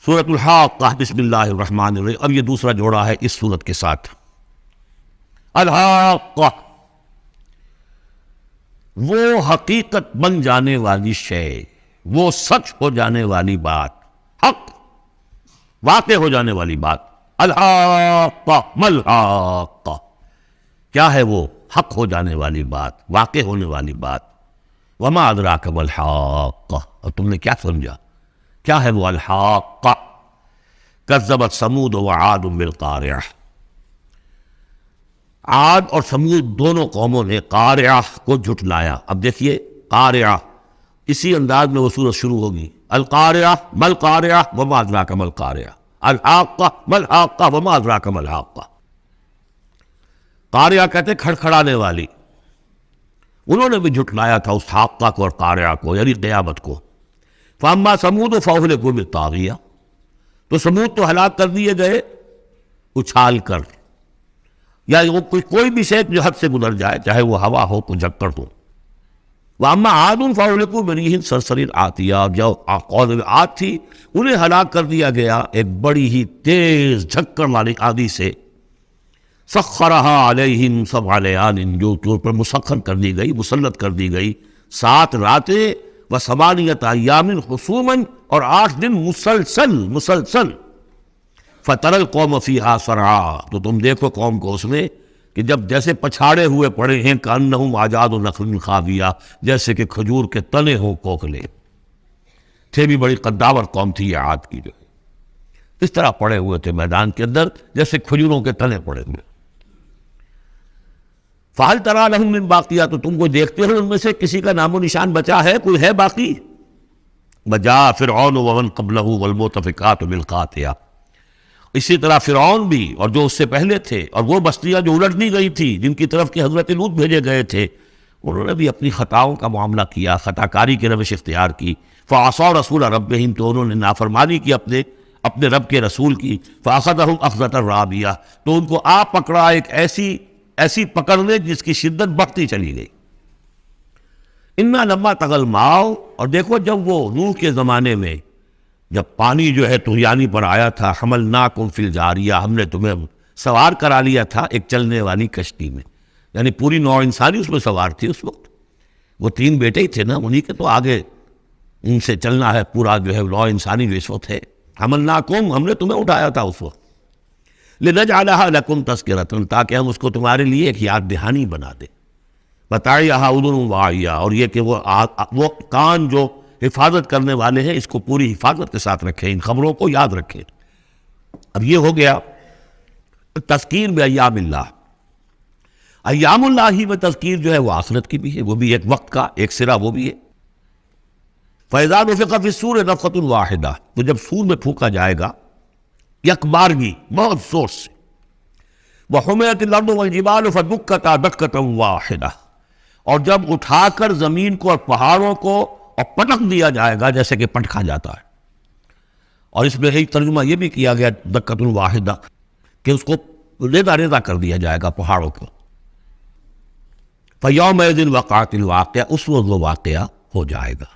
سورۃ الحاقہ بسم اللہ الرحمن الرحیم. اب یہ دوسرا جوڑا ہے اس سورت کے ساتھ. الحاقہ، وہ حقیقت بن جانے والی شے، وہ سچ ہو جانے والی بات، حق واقع ہو جانے والی بات. الحاقہ مل حاقہ، کیا ہے وہ حق ہو جانے والی بات، واقع ہونے والی بات. وما ادراک ما الحاقہ، اور تم نے کیا سمجھا کیا ہے وہ الحاقہ. کذبت ثمود وعاد بالقارعہ، عاد اور سمود دونوں قوموں نے قارعہ کو جھٹلایا. اب دیکھیے قارعہ، اسی انداز میں وہ سورت شروع ہوگی. القارعہ ما القارعہ وما ادراک ما القارعہ، الحاقہ ما الحاقہ وما ادراک ما الحاقہ. قارعہ کہتے کھڑکھڑانے والی، انہوں نے بھی جھٹلایا تھا اس حاقہ کو اور قارعہ کو، یعنی قیامت کو. فاما ثمود فاہلکوا بالطاغیہ، تو سمود تو ہلاک کر دیے گئے اچھال کر، یا وہ کوئی بھی شے جو حد سے گزر جائے، چاہے وہ ہوا ہو کو جھکڑ ہو. واما عاد فاہلکوا بریح صرصر عاتیہ، اور جو قوم عاد تھی انہیں ہلاک کر دیا گیا ایک بڑی ہی تیز جھکڑ والی آندھی سے. سخرہا علیہم سبع لیال، جو پر مسخر کر دی گئی، مسلط کر دی گئی 7 راتیں و8 ایام حسوما، اور 8 دن مسلسل. فتر القوم فیہا صرعا، تو تم دیکھو قوم کو اس میں کہ جب جیسے پچھاڑے ہوئے پڑے ہیں، کأنہم اعجاز نخل خاویہ، جیسے کہ کھجور کے تنے ہوں کوکھلے. تھے بھی بڑی قداور قوم تھی یہ عاد کی، جو ہے اس طرح پڑے ہوئے تھے میدان کے اندر جیسے کھجوروں کے تنے پڑے ہوئے. فَهَلْ تَرَىٰ لَهُم مِّن بَاقِیَةٍ، تو تم کو دیکھتے ہو ان میں سے کسی کا نام و نشان بچا ہے، کوئی ہے باقی. وَجَاءَ فِرْعَوْنُ وَمَنْ قَبْلَهُ وَالْمُؤْتَفِكَاتُ بِالْخَاطِئَةِ، اسی طرح فرعون بھی اور جو اس سے پہلے تھے، اور وہ بستیاں جو الٹنی گئی تھی جن کی طرف کہ حضرت لوط بھیجے گئے تھے، انہوں نے بھی اپنی خطاؤں کا معاملہ کیا، خطا کاری کی روش اختیار کی. فَعَصَوْا رَسُولَ رَبِّهِمْ، تو انہوں نے نافرمانی کی اپنے رب کے رسول کی. فَأَخَذَهُمْ أَخْذَةً رَابِيَةً، تو ان کو آپ پکڑا ایک ایسی پکڑنے جس کی شدت بڑھتی چلی گئی. اِنَّا لَمَّا طَغَى الْمَاءُ، اور دیکھو جب وہ نوح کے زمانے میں جب پانی جو ہے طغیانی پر آیا تھا، حملناکم فی الجاریہ، ہم نے تمہیں سوار کرا لیا تھا ایک چلنے والی کشتی میں، یعنی پوری نوع انسانی اس میں سوار تھی اس وقت. وہ 3 بیٹے ہی تھے نا، انہی کے تو آگے ان سے چلنا ہے پورا جو ہے نوع انسانی جو اس وقت ہے. حملناکم، ہم نے تمہیں اٹھایا تھا اس وقت. لنجعلھا لکم تذکرۃ، تاکہ ہم اس کو تمہارے لیے ایک یاد دہانی بنا دیں. متاعھا اذن واعیہ، اور یہ کہ وہ کان جو حفاظت کرنے والے ہیں اس کو پوری حفاظت کے ساتھ رکھیں، ان خبروں کو یاد رکھیں. اب یہ ہو گیا تذکیر بایام اللہ. ایام اللہ ہی میں تذکیر جو ہے وہ آخرت کی بھی ہے، وہ بھی ایک وقت کا ایک سرا وہ بھی ہے. فَإِذَا نُفِخَ فِي الصُّورِ نَفْخَةٌ وَاحِدَةٌ، تو جب سور میں پھونکا جائے گا یک بارگی بہت زور سے. وَحُمِلَتِ الْأَرْضُ وَالْجِبَالُ فَدُكَّتَا دَكَّةً وَاحِدَةً، اور جب اٹھا کر زمین کو اور پہاڑوں کو اور پٹک دیا جائے گا جیسے کہ پٹکا جاتا ہے. اور اس میں ایک ترجمہ یہ بھی کیا گیا دکۃ واحدہ کہ اس کو ریزہ ریزہ کر دیا جائے گا پہاڑوں کو. فَيَوْمَئِذٍ وَقَعَتِ الْوَاقِعَةُ، اس وقت وہ واقعہ ہو جائے گا.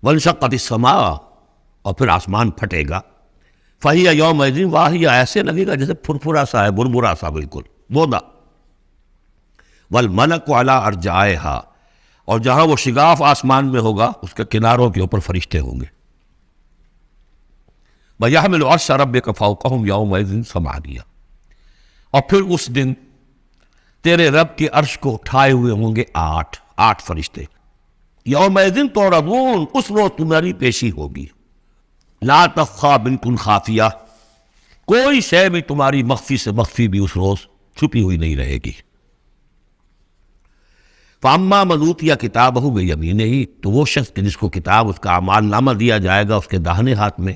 وَانشَقَّتِ السَّمَاءُ، اور پھر آسمان پھٹے گا. فَهِيَ يَوْمَئِذٍ وَاهِيَةٌ، ایسے لگے گا جیسے پھرپھرا سا ہے، بربرا سا بالکل بودا. وَالْمَلَكُ عَلَىٰ أَرْجَائِهَا، اور جہاں وہ شگاف آسمان میں ہوگا اس کے کناروں کے اوپر فرشتے ہوں گے. وَيَحْمِلُ عَرْشَ رَبِّكَ فَوْقَهُمْ يَوْمَئِذٍ ثَمَانِيَةٌ، اور پھر اس دن تیرے رب کے عرش کو اٹھائے ہوئے ہوں گے 8 فرشتے. یومئذ تعرضون، اس روز تمہاری پیشی ہوگی. لا تخفی منکم خافیہ، کوئی شے بھی تمہاری مخفی سے مخفی بھی اس روز چھپی ہوئی نہیں رہے گی. فاما من اوتی کتابہ بیمینہ، تو وہ شخص کہ جس کو کتاب اس کا اعمال نامہ دیا جائے گا اس کے داہنے ہاتھ میں.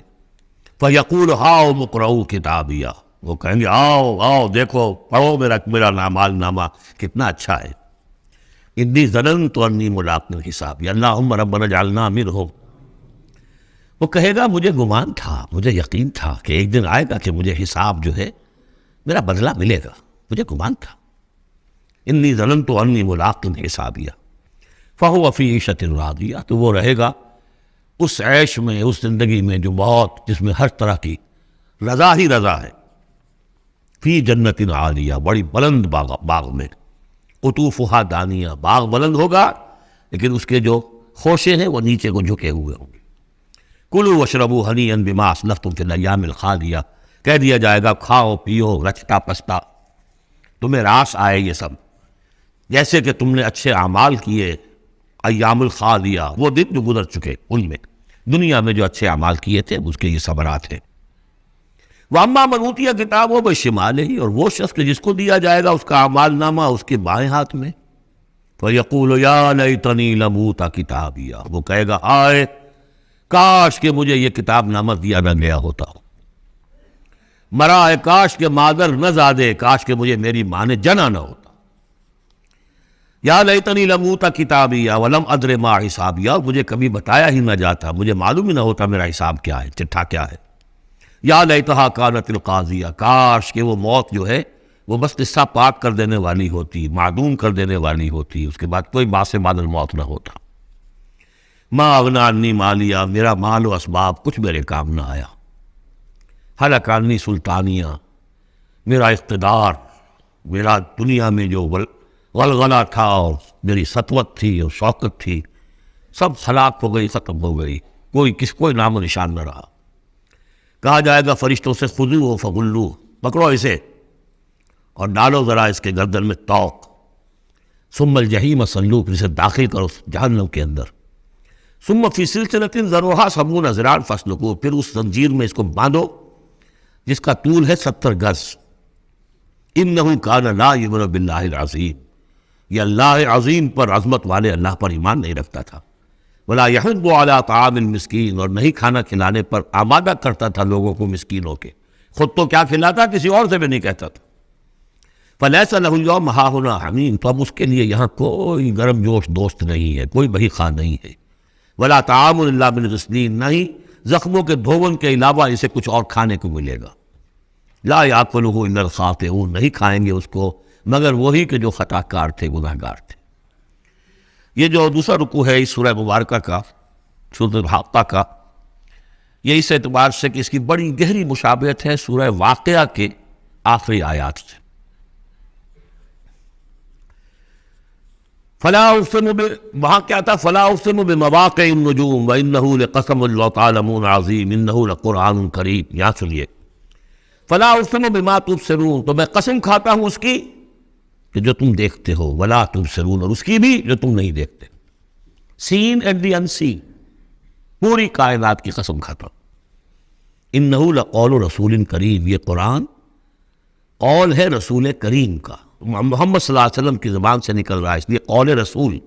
فیقول ہاؤم اقرؤوا کتابیہ، وہ کہیں گے آؤ دیکھو پڑھو میرا اعمال نامہ کتنا اچھا ہے. انی ظننت انی ملاق حسابی اللہم ربنا اجعلنا منہم. وہ کہے گا مجھے گمان تھا، مجھے یقین تھا کہ ایک دن آئے گا کہ مجھے حساب جو ہے میرا بدلہ ملے گا، مجھے گمان تھا. انی ظننت انی ملاق حسابیہ فہو فی عیشۃ راضیہ، تو وہ رہے گا اس عیش میں، اس زندگی میں جو بہت، جس میں ہر طرح کی رضا ہی رضا ہے، فی جنت عالیہ، بڑی بلند باغ میں، قطوفہا دانیہ، باغ بلند ہوگا لیکن اس کے جو خوشے ہیں وہ نیچے کو جھکے ہوئے ہوں گے۔ کلوا واشربوا ہنیئا بما اسلفتم فی الایام الخالیہ، کہہ دیا جائے گا کھاؤ پیو رچتا پستا، تمہیں راس آئے یہ سب، جیسے کہ تم نے اچھے اعمال کیے ایام الخالیہ، وہ دن جو گزر چکے، ان میں دنیا میں جو اچھے اعمال کیے تھے اس کے یہ ثمرات ہیں۔ وَأَمَّا مَنْ أُوتِیَ کِتَابَهُ بِشِمَالِهِ، اور وہ شخص کہ جس کو دیا جائے گا اس کا اعمال نامہ اس کے بائیں ہاتھ میں، فَيَقُولُ يَا لَيْتَنِي لَمْ أُوتَ کِتَابِیَہ، وہ کہے گا آئے کاش کہ مجھے یہ کتاب نامہ دیا نہ گیا ہوتا، مرائے کاش کہ مادر نہ زادے، کاش کہ مجھے میری ماں نے جنا نہ ہوتا۔ یا لیتنی لم اوت کتابیہ ولم ادر ما حسابیہ، مجھے کبھی بتایا ہی نہ جاتا، مجھے معلوم ہی نہ ہوتا میرا حساب کیا ہے، چٹھا کیا ہے۔ یا لیتہا کانت القاضیہ، کاش کہ وہ موت جو ہے وہ بس قصہ پاک کر دینے والی ہوتی، معدوم کر دینے والی ہوتی، اس کے بعد کوئی باعث بعد الموت نہ ہوتا۔ ما اغنی عنی مالیہ، میرا مال و اسباب کچھ میرے کام نہ آیا۔ ہلک عنی سلطانیہ، میرا اقتدار، میرا دنیا میں جو غلغلہ تھا اور میری سطوت تھی اور شوکت تھی، سب ہلاک ہو گئی، ختم ہو گئی، کوئی نام و نشان نہ رہا۔ کہا جائے گا فرشتوں سے خذوہ فغلوہ، پکڑو اسے اور ڈالو ذرا اس کے گردن میں توق، ثم الجحیم صلوہ، پھر اسے داخل کرو جہنم کے اندر، ثم فی سلسلۃ ذرعہا 70 ذراعا فاسلکوہ، پھر اس زنجیر میں اس کو باندھو جس کا طول ہے 70 گز۔ انہ کان لا یؤمن باللہ العظیم، یہ اللہ عظیم پر، عظمت والے اللہ پر ایمان نہیں رکھتا تھا۔ ولا یحض علی طعام المسکین، اور نہیں کھانا کھلانے پر آمادہ کرتا تھا لوگوں کو مسکینوں کے، خود تو کیا کھلاتا کسی اور سے بھی نہیں کہتا تھا۔ فلیس لہ اليوم ہاہنا حمیم، تو اب اس کے لیے یہاں کوئی گرم جوش دوست نہیں ہے، کوئی بہی خواہ نہیں ہے۔ ولا طعام الا من غسلین، نہ ہی زخموں کے دھون کے علاوہ اسے کچھ اور کھانے کو ملے گا۔ لا یاکلہ الا الخاطئون، نہیں کھائیں گے اس کو مگر وہی کہ جو خطا کار تھے، گناہ گار تھے۔ یہ جو دوسرا رکوع ہے اس سورہ مبارکہ کا، سورۃ الحاقہ کا، یہ اس اعتبار سے کہ اس کی بڑی گہری مشابہت ہے سورہ واقعہ کے آخری آیات سے۔ فلا اقسم وہاں کیا تھا؟ فلا اقسم بمواقع النجوم وانہ لقسم لو تعلمون عظیم انہ لقرآن کریم۔ یہاں سنیے، فلا اقسم بما تبصرون، تو میں قسم کھاتا ہوں اس کی کہ جو تم دیکھتے ہو، ولا تبصرون، اور اس کی بھی جو تم نہیں دیکھتے، سین اینڈ دی ان سین، پوری کائنات کی قسم کھاتا ہوں۔ انہ لقول رسول کریم، یہ قرآن قول ہے رسول کریم کا، محمد صلی اللہ علیہ وسلم کی زبان سے نکل رہا ہے، اس لیے قول رسول،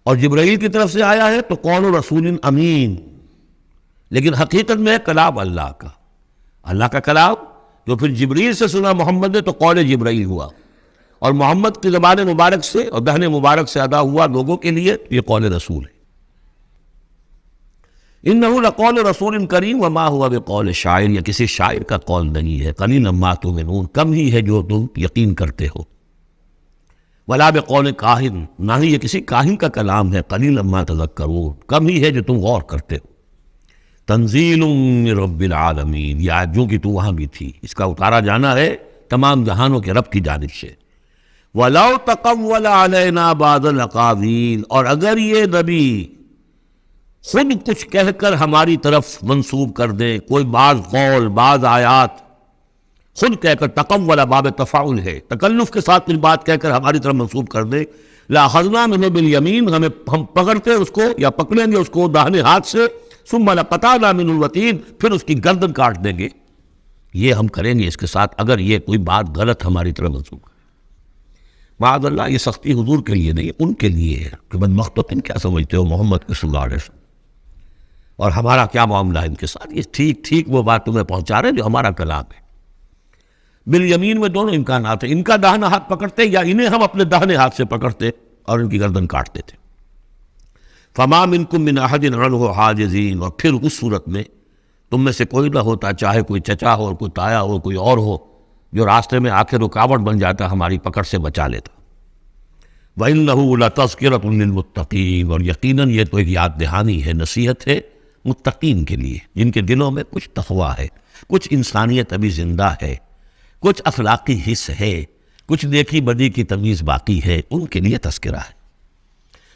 اور جبرائیل کی طرف سے آیا ہے تو قول رسول امین، لیکن حقیقت میں ہے کلام اللہ کا، اللہ کا کلام جو پھر جبریل سے سنا محمد نے تو قول جبرائیل ہوا، اور محمد کی زبان مبارک سے اور دہن مبارک سے ادا ہوا لوگوں کے لیے، یہ قول رسول ہے۔ انہ لقول رسول کریم وما هو بقول شاعر، یہ کسی شاعر کا قول نہیں ہے، قلیلا ما تؤمنون، کم ہی ہے جو تم یقین کرتے ہو، ولا بقول کاہن، نہ ہی یہ کسی کاہن کا کلام ہے، قلیلا ما تذکرون، کم ہی ہے جو تم غور کرتے ہو۔ تنزیل من رب العالمین، یہ آیت جو کہ تو وہاں بھی تھی، اس کا اتارا جانا ہے تمام جہانوں کے رب کی جانب سے۔ وَلَوْ تَقَوَّلَ عَلَيْنَا بَعْضَ الْأَقَاوِيلِ، اور اگر یہ نبی خود کچھ کہہ کر ہماری طرف منسوب کر دے، کوئی بعض قول، بعض آیات خود کہہ کر، تقول باب تفاعل ہے، تکلف کے ساتھ کچھ بات کہہ کر ہماری طرف منسوب کر دے، لَأَخَذْنَا مِنْهُ بِالْيَمِينِ، ہم پکڑتے اس کو یا پکڑیں گے اس کو داہنے ہاتھ سے، ثُمَّ لَقَطَعْنَا مِنْهُ الْوَتِينَ، پھر اس کی گردن کاٹ دیں گے۔ یہ ہم کریں گے اس کے ساتھ اگر یہ کوئی بات غلط ہماری طرف منسوب کرے۔ معاذ اللہ، یہ سختی حضور کے لیے نہیں، ان کے لیے ہے کہ بدمختن کیا سمجھتے ہو محمد صلی اللہ علیہ وسلم، اور ہمارا کیا معاملہ ہے ان کے ساتھ؟ یہ ٹھیک وہ بات تمہیں پہنچا رہے ہیں جو ہمارا کلام ہے۔ بالیمین میں دونوں امکانات ہیں، ان کا داہنا ہاتھ پکڑتے یا انہیں ہم اپنے داہنے ہاتھ سے پکڑتے اور ان کی گردن کاٹتے تھے۔ فما منکم من احد عنہ حاجزین، اور پھر اس صورت میں تم میں سے کوئی نہ ہوتا، چاہے کوئی چچا ہو اور کوئی تایا ہو کوئی اور ہو، جو راستے میں آ کے رکاوٹ بن جاتا، ہماری پکڑ سے بچا لیتا۔ وَإِنَّهُ لَتَذْكِرَةٌ لِّلْمُتَّقِينَ، اور یقیناً یہ تو ایک یاد دہانی ہے، نصیحت ہے متقین کے لیے، جن کے دلوں میں کچھ تقویٰ ہے، کچھ انسانیت ابھی زندہ ہے، کچھ اخلاقی حس ہے، کچھ نیکی بدی کی تمیز باقی ہے، ان کے لیے تذکرہ ہے۔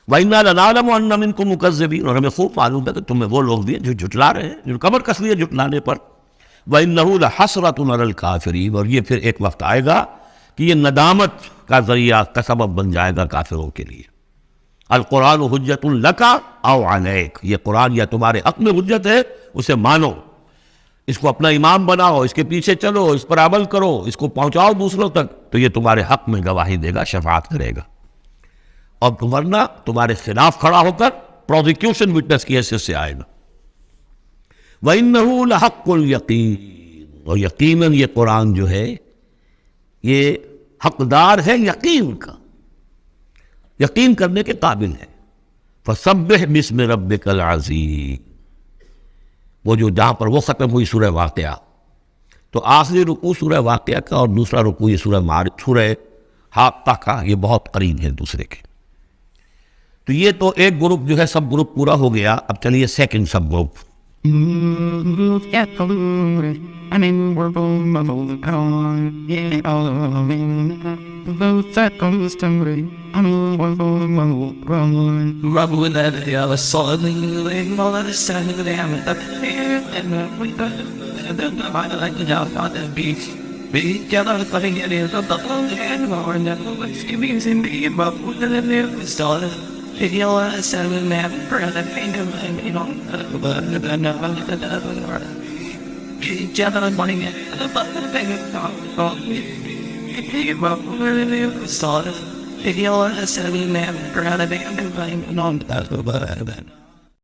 وَإِنَّا لَنَعْلَمُ أَنَّ مِنكُم مُّكَذِّبِينَ، اور ہمیں خوب معلوم ہے کہ تمہیں وہ لوگ بھی ہیں جو جھٹلا رہے ہیں، جو کمر کس لیے جھٹلانے پر۔ وَإِنَّهُ لَحَسْرَةٌ عَلَى الْكَافِرِينَ، اور یہ پھر ایک وقت آئے گا کہ یہ ندامت کا ذریعہ کا سبب بن جائے گا کافروں کے لیے۔ القرآن حجت لک او علیک، یہ قرآن یا تمہارے حق میں حجت ہے، اسے مانو، اس کو اپنا امام بناؤ، اس کے پیچھے چلو، اس پر عمل کرو، اس کو پہنچاؤ دوسروں تک، تو یہ تمہارے حق میں گواہی دے گا، شفاعت کرے گا۔ اور ورنہ تمہارے خلاف کھڑا ہو کر پروزیکیوشن وٹنس کی حیثیت سے آئے گا۔ وَإِنَّهُ لَحَقُّ الْيَقِينِ، اور یقیناً یہ قرآن جو ہے یہ حقدار ہے یقین کا، یقین کرنے کے قابل ہے۔ فَسَبِّحْ بِاسْمِ رَبِّكَ الْعَظِيمِ، وہ جو جہاں پر وہ ختم ہوئی سورہ واقعہ، تو آخری رکوع سورہ واقعہ کا اور دوسرا رکوع یہ سورہ حاقہ کا، یہ بہت قریب ہے دوسرے کے۔ تو یہ تو ایک گروپ جو ہے سب گروپ پورا ہو گیا، اب چلیے second sub group. If you're a silly man,